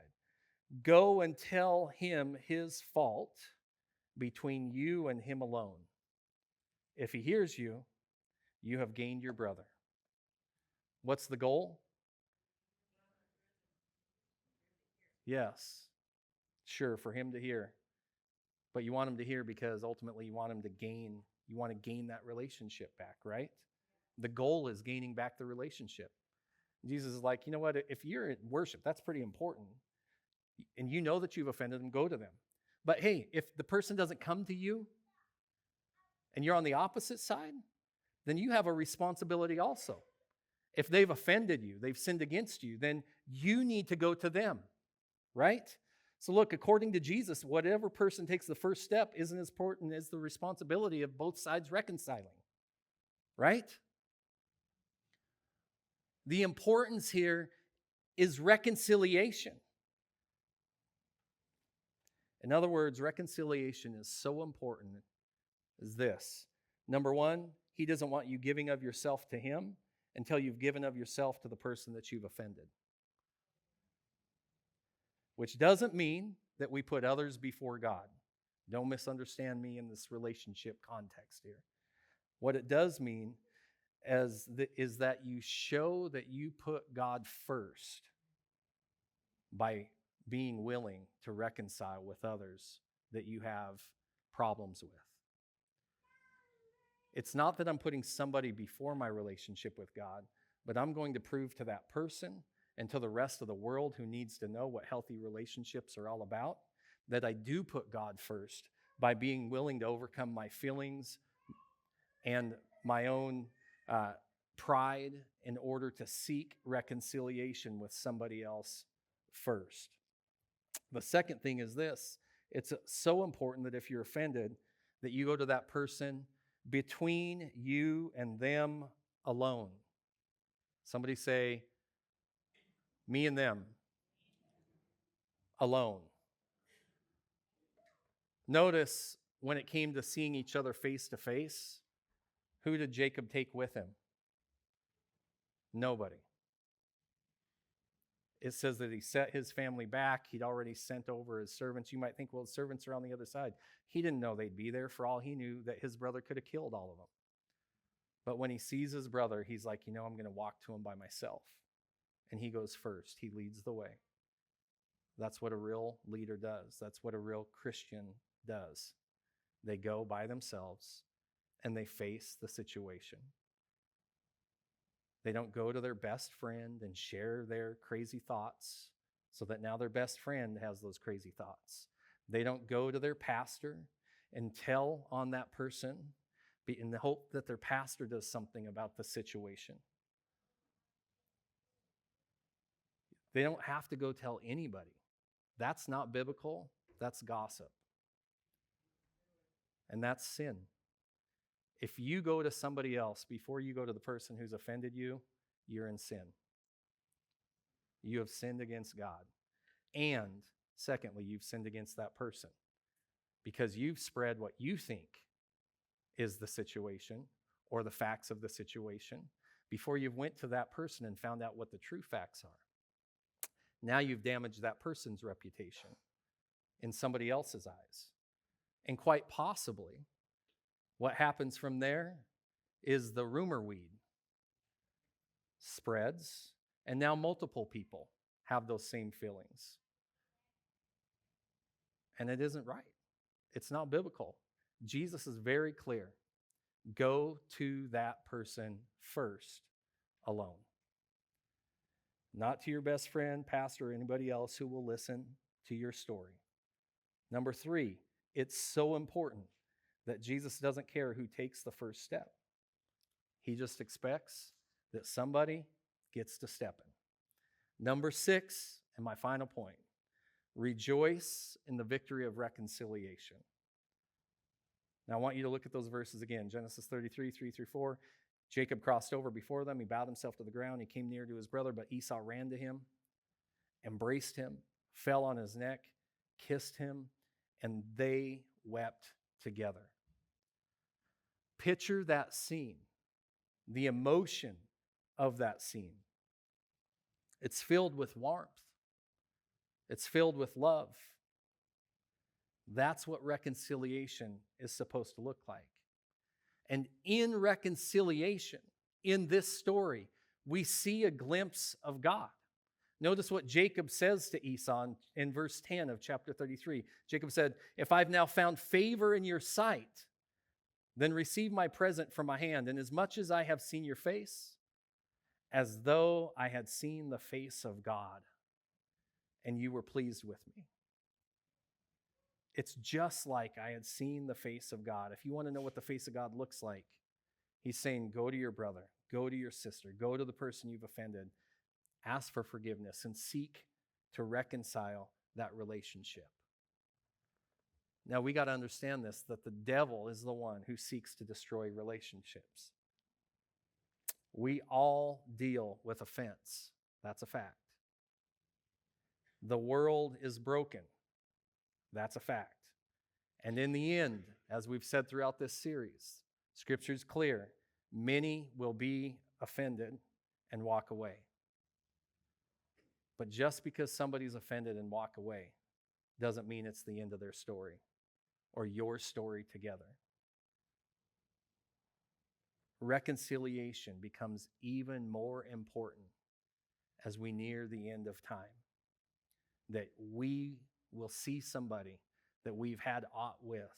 Go and tell him his fault between you and him alone. If he hears you, you have gained your brother. What's the goal? Yes, sure, for him to hear. But you want him to hear because ultimately you want to gain that relationship back, right? The goal is gaining back the relationship. Jesus is like, you know what? If you're in worship, that's pretty important. And you know that you've offended them, go to them. But hey, if the person doesn't come to you and you're on the opposite side, then you have a responsibility also. If they've offended you, they've sinned against you, then you need to go to them, right? So look, according to Jesus, whatever person takes the first step isn't as important as the responsibility of both sides reconciling, right? The importance here is reconciliation. In other words, reconciliation is so important as this. Number one, he doesn't want you giving of yourself to him until you've given of yourself to the person that you've offended. Which doesn't mean that we put others before God. Don't misunderstand me in this relationship context here. What it does mean is that you show that you put God first by being willing to reconcile with others that you have problems with. It's not that I'm putting somebody before my relationship with God, but I'm going to prove to that person and to the rest of the world who needs to know what healthy relationships are all about, that I do put God first by being willing to overcome my feelings and my own pride in order to seek reconciliation with somebody else first. The second thing is this: it's so important that if you're offended, that you go to that person between you and them alone. Somebody say, me and them alone. Notice when it came to seeing each other face to face, who did Jacob take with him? Nobody. It says that he set his family back. He'd already sent over his servants. You might think, well, the servants are on the other side. He didn't know they'd be there. For all he knew, that his brother could have killed all of them. But when he sees his brother, he's like, I'm going to walk to him by myself. And he goes first. He leads the way. That's what a real leader does. That's what a real Christian does. They go by themselves and they face the situation. They don't go to their best friend and share their crazy thoughts so that now their best friend has those crazy thoughts. They don't go to their pastor and tell on that person in the hope that their pastor does something about the situation. They don't have to go tell anybody. That's not biblical. That's gossip. And that's sin. If you go to somebody else before you go to the person who's offended you, you're in sin. You have sinned against God. And secondly, you've sinned against that person because you've spread what you think is the situation or the facts of the situation before you've went to that person and found out what the true facts are. Now you've damaged that person's reputation in somebody else's eyes. And quite possibly, what happens from there is the rumor weed spreads, and now multiple people have those same feelings. And it isn't right. It's not biblical. Jesus is very clear. Go to that person first alone. Not to your best friend, pastor, or anybody else who will listen to your story. Number 3, it's so important that Jesus doesn't care who takes the first step. He just expects that somebody gets to step in. Number 6, and my final point, rejoice in the victory of reconciliation. Now I want you to look at those verses again. Genesis 33, 3-4. Jacob crossed over before them. He bowed himself to the ground. He came near to his brother, but Esau ran to him, embraced him, fell on his neck, kissed him, and they wept together. Picture that scene, the emotion of that scene. It's filled with warmth. It's filled with love. That's what reconciliation is supposed to look like. And in reconciliation, in this story, we see a glimpse of God. Notice what Jacob says to Esau in verse 10 of chapter 33. Jacob said, "If I've now found favor in your sight, then receive my present from my hand, and as much as I have seen your face, as though I had seen the face of God, and you were pleased with me." It's just like I had seen the face of God. If you want to know what the face of God looks like, he's saying, go to your brother, go to your sister, go to the person you've offended, ask for forgiveness, and seek to reconcile that relationship. Now, we got to understand this, that the devil is the one who seeks to destroy relationships. We all deal with offense. That's a fact. The world is broken. That's a fact. And in the end, as we've said throughout this series, Scripture's clear. Many will be offended and walk away. But just because somebody's offended and walk away doesn't mean it's the end of their story or your story together. Reconciliation becomes even more important as we near the end of time. That we will see somebody that we've had aught with.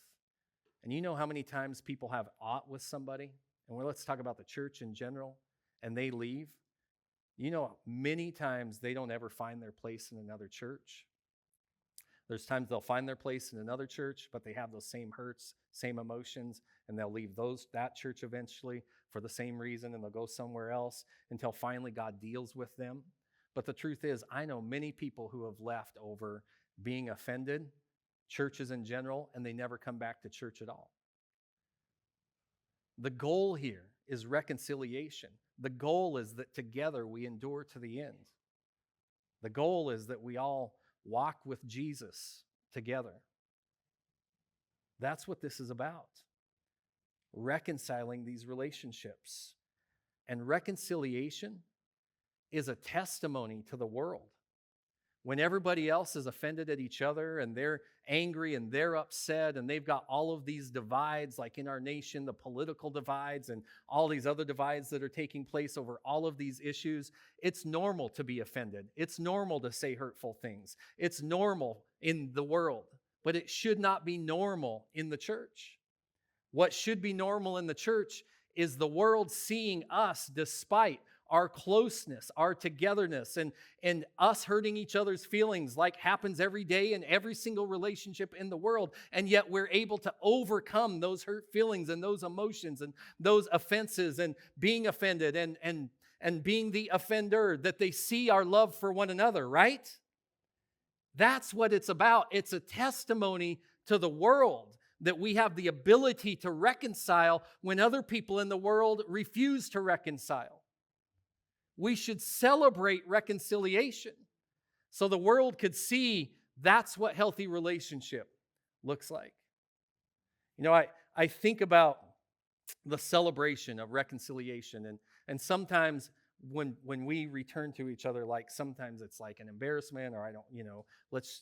And you know how many times people have aught with somebody? And let's talk about the church in general, and they leave. You know, many times they don't ever find their place in another church. There's times they'll find their place in another church, but they have those same hurts, same emotions, and they'll leave that church eventually for the same reason, and they'll go somewhere else until finally God deals with them. But the truth is, I know many people who have left over being offended, churches in general, and they never come back to church at all. The goal here is reconciliation. The goal is that together we endure to the end. The goal is that we all walk with Jesus together. That's what this is about. Reconciling these relationships. And reconciliation is a testimony to the world. When everybody else is offended at each other and they're angry and they're upset and they've got all of these divides, like in our nation, the political divides and all these other divides that are taking place over all of these issues, it's normal to be offended. It's normal to say hurtful things. It's normal in the world, but it should not be normal in the church. What should be normal in the church is the world seeing us despite our closeness, our togetherness, and us hurting each other's feelings like happens every day in every single relationship in the world. And yet we're able to overcome those hurt feelings and those emotions and those offenses and being offended and being the offender, that they see our love for one another, right? That's what it's about. It's a testimony to the world that we have the ability to reconcile when other people in the world refuse to reconcile. We should celebrate reconciliation so the world could see that's what healthy relationship looks like. You know, I think about the celebration of reconciliation, and sometimes when we return to each other, like sometimes it's like an embarrassment, or I don't, let's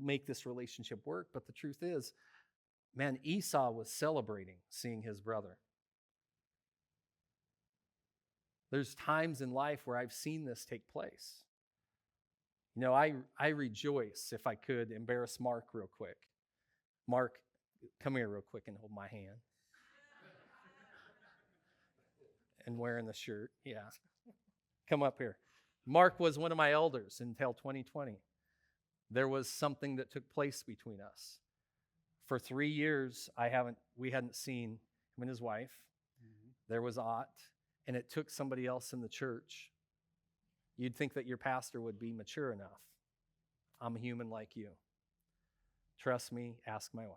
make this relationship work. But the truth is, man, Esau was celebrating seeing his brother. There's times in life where I've seen this take place. You know, I rejoice, if I could embarrass Mark real quick. Mark, come here real quick and hold my hand. And wearing the shirt, yeah. Come up here. Mark was one of my elders until 2020. There was something that took place between us. For 3 years, we hadn't seen him and his wife. Mm-hmm. There was aught, and it took somebody else in the church. You'd think that your pastor would be mature enough. I'm human like you. Trust me, ask my wife.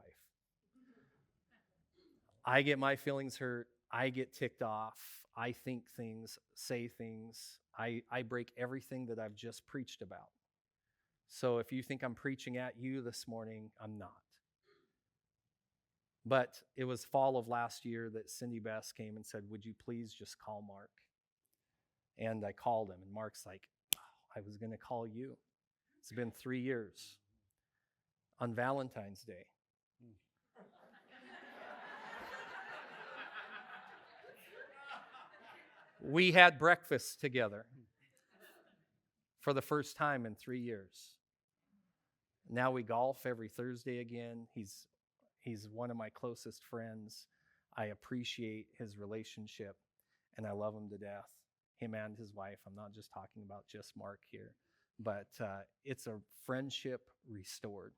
I get my feelings hurt. I get ticked off. I think things, say things. I break everything that I've just preached about. So if you think I'm preaching at you this morning, I'm not. But it was fall of last year that Cindy Bess came and said, would you please just call Mark? And I called him, and Mark's like, oh, I was going to call you. It's been 3 years. On Valentine's Day. We had breakfast together for the first time in 3 years. Now we golf every Thursday again. He's one of my closest friends. I appreciate his relationship, and I love him to death. Him and his wife. I'm not just talking about just Mark here, but it's a friendship restored.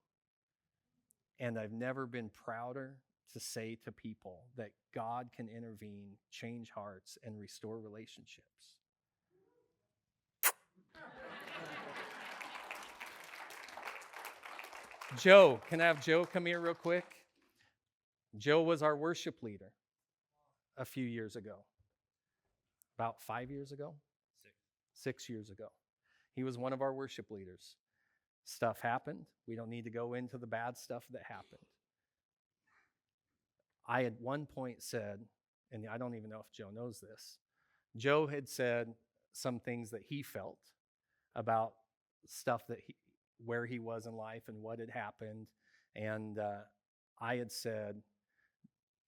And I've never been prouder to say to people that God can intervene, change hearts, and restore relationships. Joe, can I have Joe come here real quick? Joe was our worship leader a few years ago. About 5 years ago? 6 years ago. He was one of our worship leaders. Stuff happened. We don't need to go into the bad stuff that happened. I at one point said, and I don't even know if Joe knows this, Joe had said some things that he felt about stuff that where he was in life and what had happened. And I had said,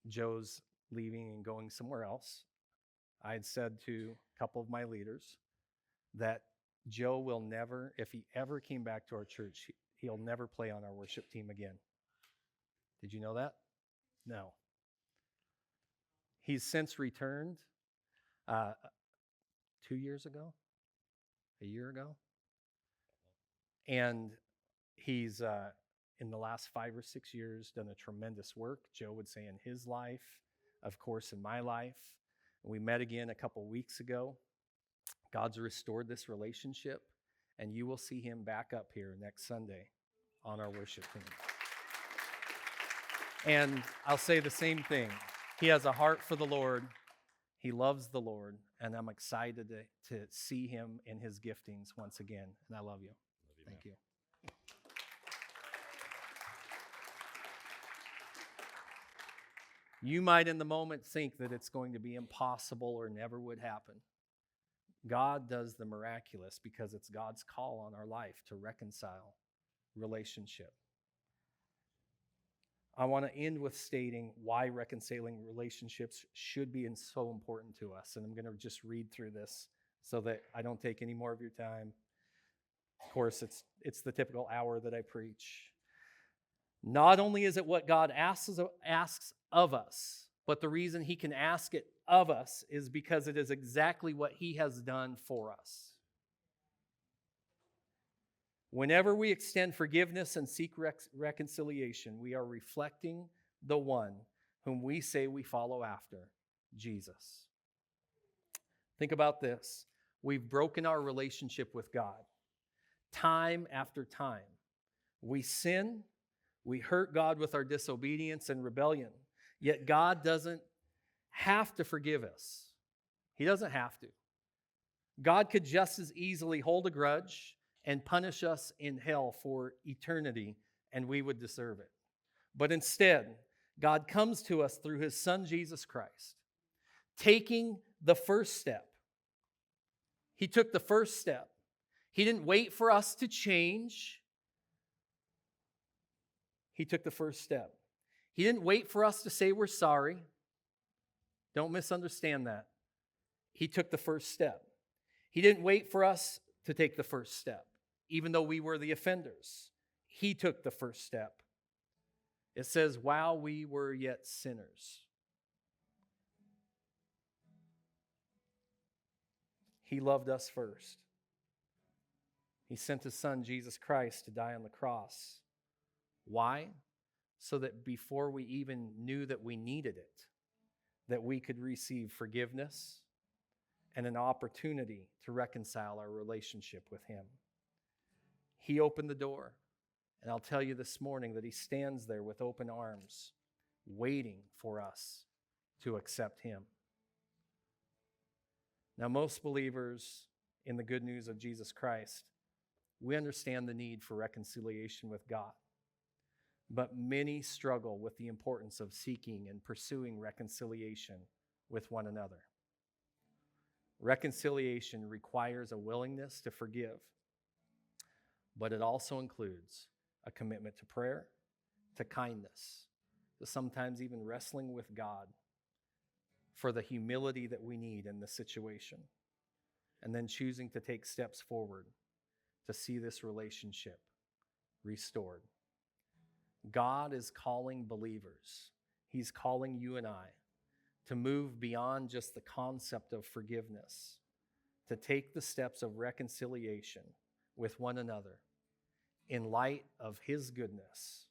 Joe's leaving and going somewhere else. I had said to a couple of my leaders that Joe will never, if he ever came back to our church, he'll never play on our worship team again. Did you know that? No. He's since returned 2 years ago, a year ago. And he's in the last 5 or 6 years done a tremendous work. Joe would say in his life, of course, in my life. We met again a couple weeks ago. God's restored this relationship, and you will see him back up here next Sunday on our worship team. And I'll say the same thing. He has a heart for the Lord. He loves the Lord, and I'm excited to see him in his giftings once again. And I love you. Thank you. You might in the moment think that it's going to be impossible or never would happen. God does the miraculous because it's God's call on our life to reconcile relationship. I want to end with stating why reconciling relationships should be so important to us. And I'm going to just read through this so that I don't take any more of your time. Of course, it's the typical hour that I preach. Not only is it what God asks of us, but the reason he can ask it of us is because it is exactly what he has done for us. Whenever we extend forgiveness and seek reconciliation, we are reflecting the one whom we say we follow after, Jesus. Think about this. We've broken our relationship with God time after time. We sin, we hurt God with our disobedience and rebellion, yet God doesn't have to forgive us. He doesn't have to. God could just as easily hold a grudge and punish us in hell for eternity, and we would deserve it. But instead, God comes to us through his Son, Jesus Christ, taking the first step. He took the first step. He didn't wait for us to change. He took the first step. He didn't wait for us to say we're sorry. Don't misunderstand that. He took the first step. He didn't wait for us to take the first step, even though we were the offenders. He took the first step. It says, while we were yet sinners. He loved us first. He sent his Son, Jesus Christ, to die on the cross. Why? So that before we even knew that we needed it, that we could receive forgiveness and an opportunity to reconcile our relationship with him. He opened the door, and I'll tell you this morning that he stands there with open arms, waiting for us to accept him. Now, most believers in the good news of Jesus Christ, we understand the need for reconciliation with God. But many struggle with the importance of seeking and pursuing reconciliation with one another. Reconciliation requires a willingness to forgive, but it also includes a commitment to prayer, to kindness, to sometimes even wrestling with God for the humility that we need in the situation, and then choosing to take steps forward to see this relationship restored. God is calling believers. He's calling you and I to move beyond just the concept of forgiveness, to take the steps of reconciliation with one another in light of his goodness,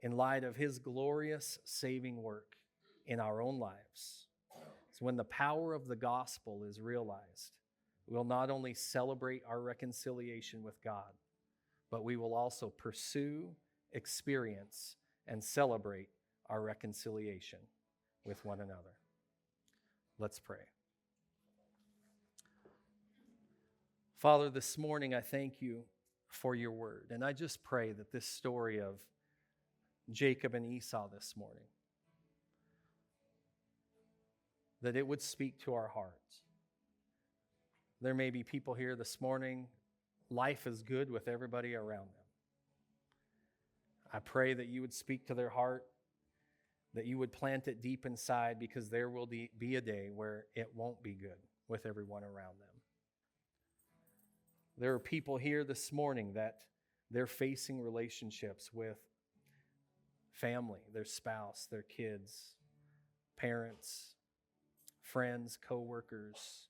in light of his glorious saving work in our own lives. So when the power of the gospel is realized, we'll not only celebrate our reconciliation with God, but we will also pursue, experience, and celebrate our reconciliation with one another. Let's pray. Father, this morning I thank you for your word, and I just pray that this story of Jacob and Esau this morning, that it would speak to our hearts. There may be people here this morning, life is good with everybody around them. I pray that you would speak to their heart, that you would plant it deep inside, because there will be a day where it won't be good with everyone around them. There are people here this morning that they're facing relationships with family, their spouse, their kids, parents, friends, co-workers,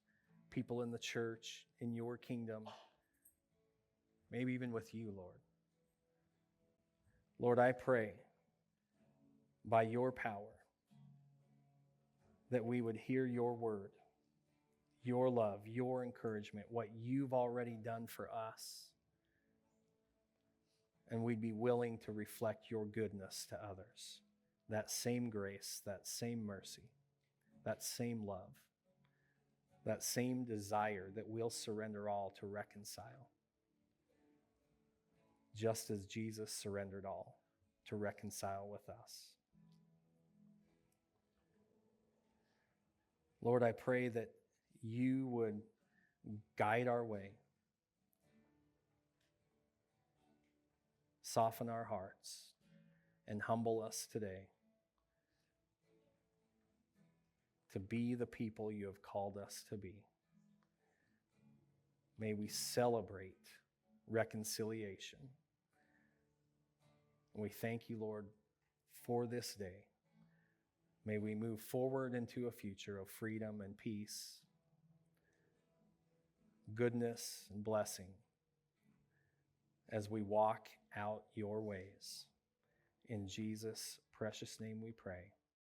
people in the church, in your kingdom, maybe even with you, Lord. Lord, I pray by your power that we would hear your word, your love, your encouragement, what you've already done for us, and we'd be willing to reflect your goodness to others. That same grace, that same mercy, that same love, that same desire that we'll surrender all to reconcile, just as Jesus surrendered all to reconcile with us. Lord, I pray that you would guide our way, soften our hearts, and humble us today to be the people you have called us to be. May we celebrate reconciliation. And we thank you, Lord, for this day. May we move forward into a future of freedom and peace, goodness and blessing as we walk out your ways. In Jesus' precious name we pray.